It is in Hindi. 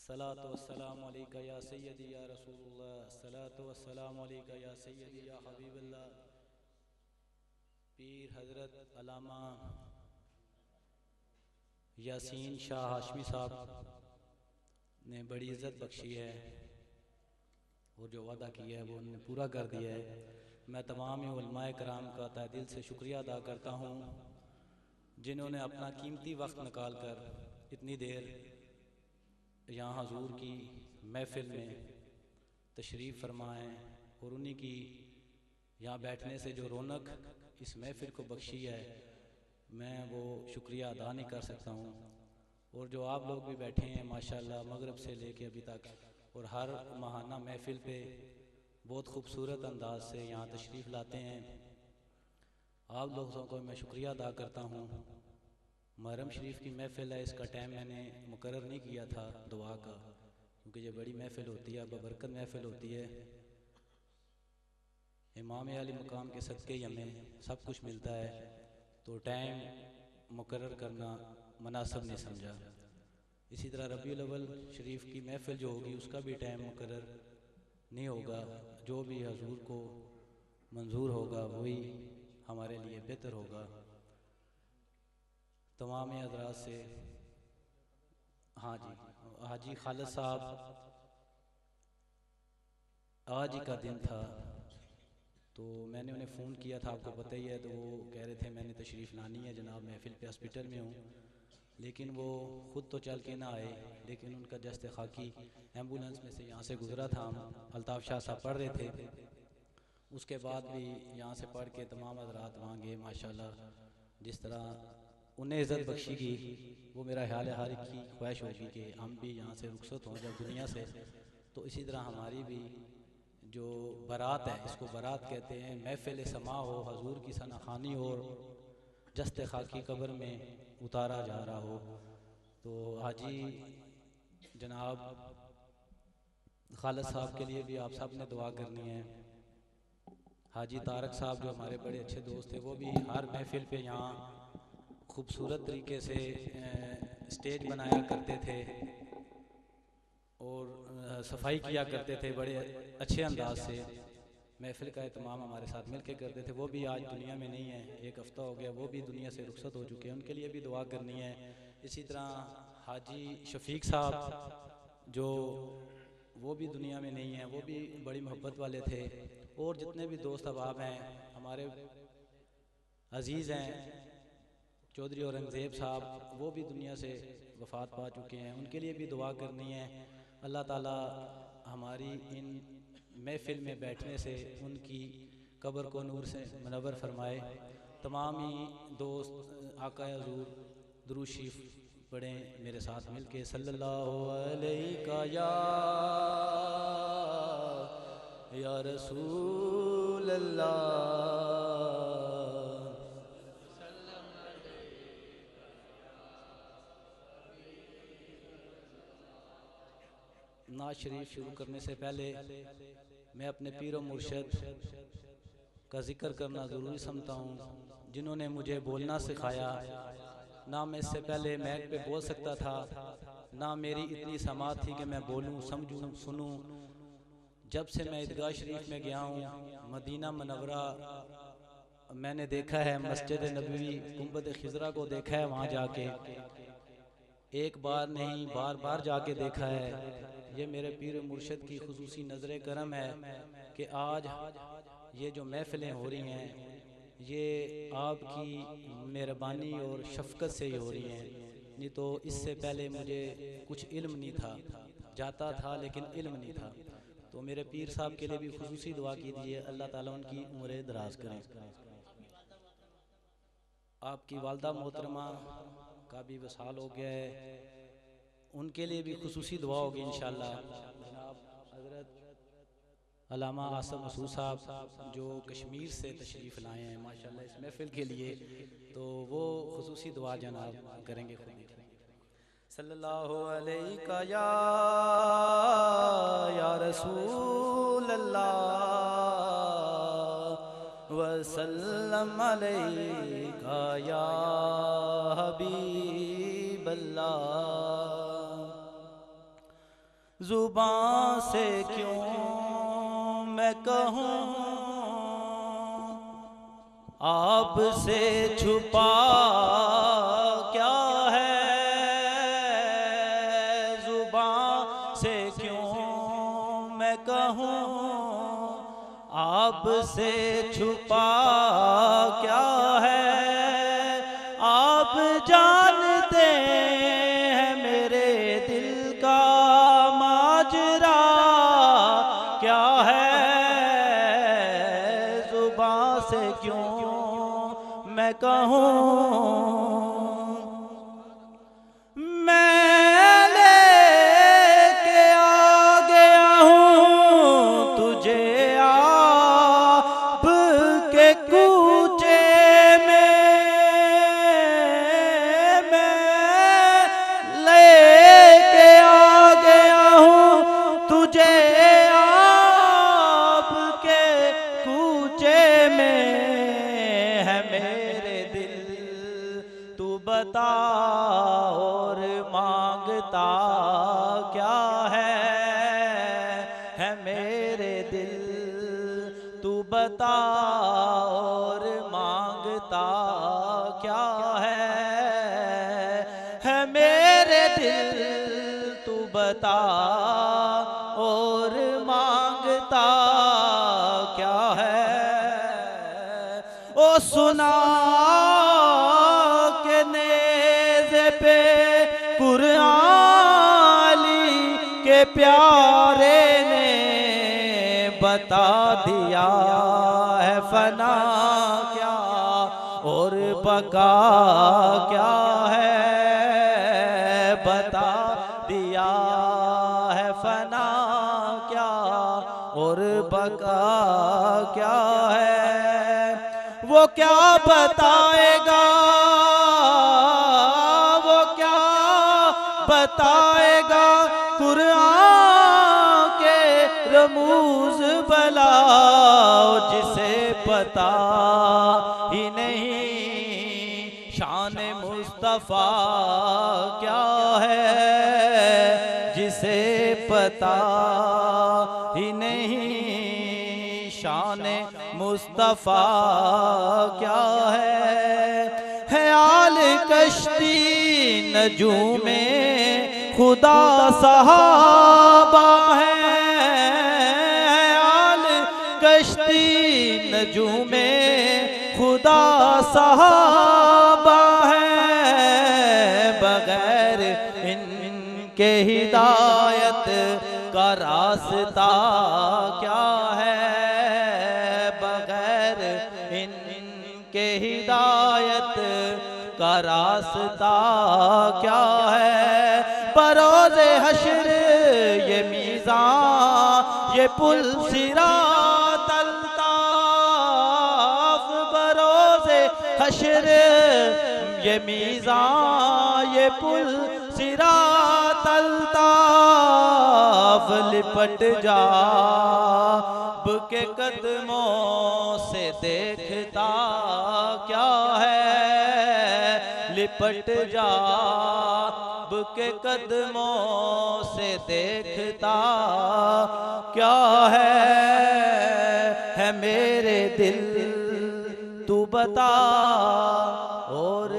अस्सलातु वस्सलामु अलैका या सय्यदी या रसूलुल्लाह, अस्सलातु वस्सलामु अलैका या सय्यदी या हबीबल्लाह। पीर हज़रत अल्लामा यासीन शाह हाशमी साहब ने बड़ी इज़्ज़त बख्शी है और जो वादा किया है वो उन्होंने पूरा कर दिया है। मैं तमाम उलमाए कराम का तहे दिल से शुक्रिया अदा करता हूँ जिन्होंने अपना कीमती वक्त निकाल कर इतनी देर यहाँ हजूर की महफिल में तशरीफ़ फरमाएँ और उन्हीं की यहाँ बैठने से जो रौनक इस महफिल को बख्शी है मैं वो शुक्रिया अदा नहीं कर सकता हूँ। और जो आप लोग भी बैठे हैं माशाल्लाह मगरिब से लेके अभी तक और हर माहाना महफिल पे बहुत खूबसूरत अंदाज से यहाँ तशरीफ़ लाते हैं, आप लोगों को मैं शुक्रिया अदा करता हूँ। मुहर्रम शरीफ की महफिल है, इसका टाइम मैंने मुकर्रर नहीं किया था दुआ का, क्योंकि ये बड़ी महफिल होती है, बबरकत महफिल होती है। इमाम अली मकाम के सदक़े ही हमें सब कुछ मिलता है, तो टाइम मुकर्रर करना मुनासिब नहीं समझा। इसी तरह रबीउल अव्वल शरीफ की महफिल जो होगी उसका भी टाइम मुकर्रर नहीं होगा, जो भी हजूर को मंजूर होगा वही हमारे लिए बेहतर होगा। तमाम हज़रात से हाजी खालिद साहब आज ही का दिन था, तो मैंने उन्हें फ़ोन किया था, आपको पता ही है, तो वो कह रहे थे मैंने तशरीफ़ लानी है जनाब, महफिल पे हॉस्पिटल में हूँ, लेकिन वो ख़ुद तो चल के ना आए, लेकिन उनका जस्ते खाकी एम्बुलेंस में से यहाँ से गुज़रा था। हम अल्ताफ़ शाह साहब पढ़ रहे थे, उसके बाद भी यहाँ से पढ़ के तमाम हज़रात वहाँ गए। माशाल्लाह जिस तरह उन्हें इज़्ज़त बख्शी की, वो मेरा ख्याल है हर एक की ख्वाहिश होगी कि हम भी यहाँ से रुखसत हों जब दुनिया से, तो इसी तरह हमारी भी जो बारात है, इसको बारात कहते हैं, महफिल समा हो, हजूर की सनाखानी हो, जस्ते खाकी कब्र में उतारा जा रहा हो। तो हाजी जनाब खालिद साहब के लिए भी आप सब ने दुआ करनी है। हाजी तारक साहब जो हमारे बड़े अच्छे दोस्त थे, वो भी हर महफिल पे यहाँ खूबसूरत तरीके से स्टेज बनाया करते थे और सफाई किया करते थे, बड़े अच्छे अंदाज से महफिल का एहतमाम हमारे साथ मिलकर करते थे। वो भी आज दुनिया में नहीं है, एक हफ़्ता हो गया, वो भी दुनिया से रुखसत हो चुके हैं, उनके लिए भी दुआ करनी है। इसी तरह हाजी शफीक साहब जो वो भी दुनिया में नहीं है, वो भी बड़ी मोहब्बत वाले थे। और जितने भी दोस्त अहबाब हैं हमारे अजीज़ हैं, चौधरी औरंगज़ेब साहब, वो भी दुनिया से वफ़ात पा चुके हैं, उनके लिए भी दुआ करनी है। अल्लाह ताला हमारी इन महफिल में बैठने से उनकी कब्र को नूर से मनव्वर फरमाए। तमाम ही दोस्त आका हुज़ूर दुरूद शरीफ पढ़ें मेरे साथ मिलके, सल्लल्लाहु अलैका या रसूल अल्लाह। नात शरीफ शुरू करने से पहले मैं अपने पीर और मुर्शद का जिक्र करना ज़रूरी समझता हूँ, जिन्होंने मुझे बोलना सिखाया। ना मैं इससे पहले मैक पे बोल सकता था, ना मेरी इतनी समात थी कि मैं बोलूँ, समझूँ, सुनूँ। जब से मैं ईदगाह शरीफ में गया हूँ, मदीना मनव्वरा मैंने देखा है, मस्जिद नबवी, गुंबद खिज़रा को देखा है, वहाँ जाके एक बार नहीं बार बार जाके देखा है। ये मेरे पीर मुर्शद की खुसूसी नज़र करम है कि आज ये जो महफिलें हो रही हैं ये आपकी मेहरबानी और शफ़क़त से ही हो रही हैं, नहीं तो इससे पहले मुझे कुछ इल्म नहीं था, जाता था लेकिन इल्म नहीं था। तो मेरे पीर साहब के लिए भी खुसूसी दुआ कीजिए, अल्लाह ताला उनकी उम्र दराज करें। आपकी वालदा मोहतरमा का भी वसाल हो गया है, उनके लिए भी खुसूसी दुआ होगी इंशाअल्लाह। जनाब हज़रत अल्लामा आसम मसूद साहब जो कश्मीर से तशरीफ़ लाए हैं माशाअल्लाह इस महफिल के लिए, तो वो खुसूसी दुआ जनाब करेंगे खुद। सल्लल्लाहु अलैका या रसूल अल्लाह वसल्लम अलैका या हबीब अल्लाह। जुबान से क्यों मैं कहूँ आपसे छुपा क्या है, जुबान से क्यों मैं कहूँ आपसे छुपा क्या है। आप जानते हैं मेरे दिल का माजरा क्या है, जुबान से क्यों मैं कहूँ। मैं लेके आ गया हूँ तुझे आप के कूचे में, मैं लेके आ गया हूँ तुझे आप के कूचे में। है मेरे दिल तू बता और मांगता क्या है मेरे दिल तू बता और मांगता क्या है मेरे दिल तू बता और मांगता क्या है। ओ सुना के नेज़े पे कुरान के प्यारे ने बता दिया है फना क्या और बका क्या है, बता दिया है फना क्या और बका क्या है। वो क्या बताएगा, वो क्या बताएगा कुरान के रमूज बलाओ, जिसे पता ही नहीं शान मुस्तफ़ा क्या है, जिसे पता ही नहीं शान मुस्तफ़ा क्या है आल कश्ती नजूमे खुदा सहाबा है, आल कश्ती नजूमे खुदा सहाबा है। बगैर इनके हिदायत का रास्ता क्या है, बगैर इनके हिदायत का रास्ता क्या है। बरोज़े हश्र ये मीज़ान ये पुल सिरात अल्ताफ, बरोज़े हश्र ये मीज़ान ये पुल सिरात अल्ताफ। लिपट जा के कदमों से देखता क्या है, लिपट जा के कदमों से देखता क्या है मेरे दिल तू बता और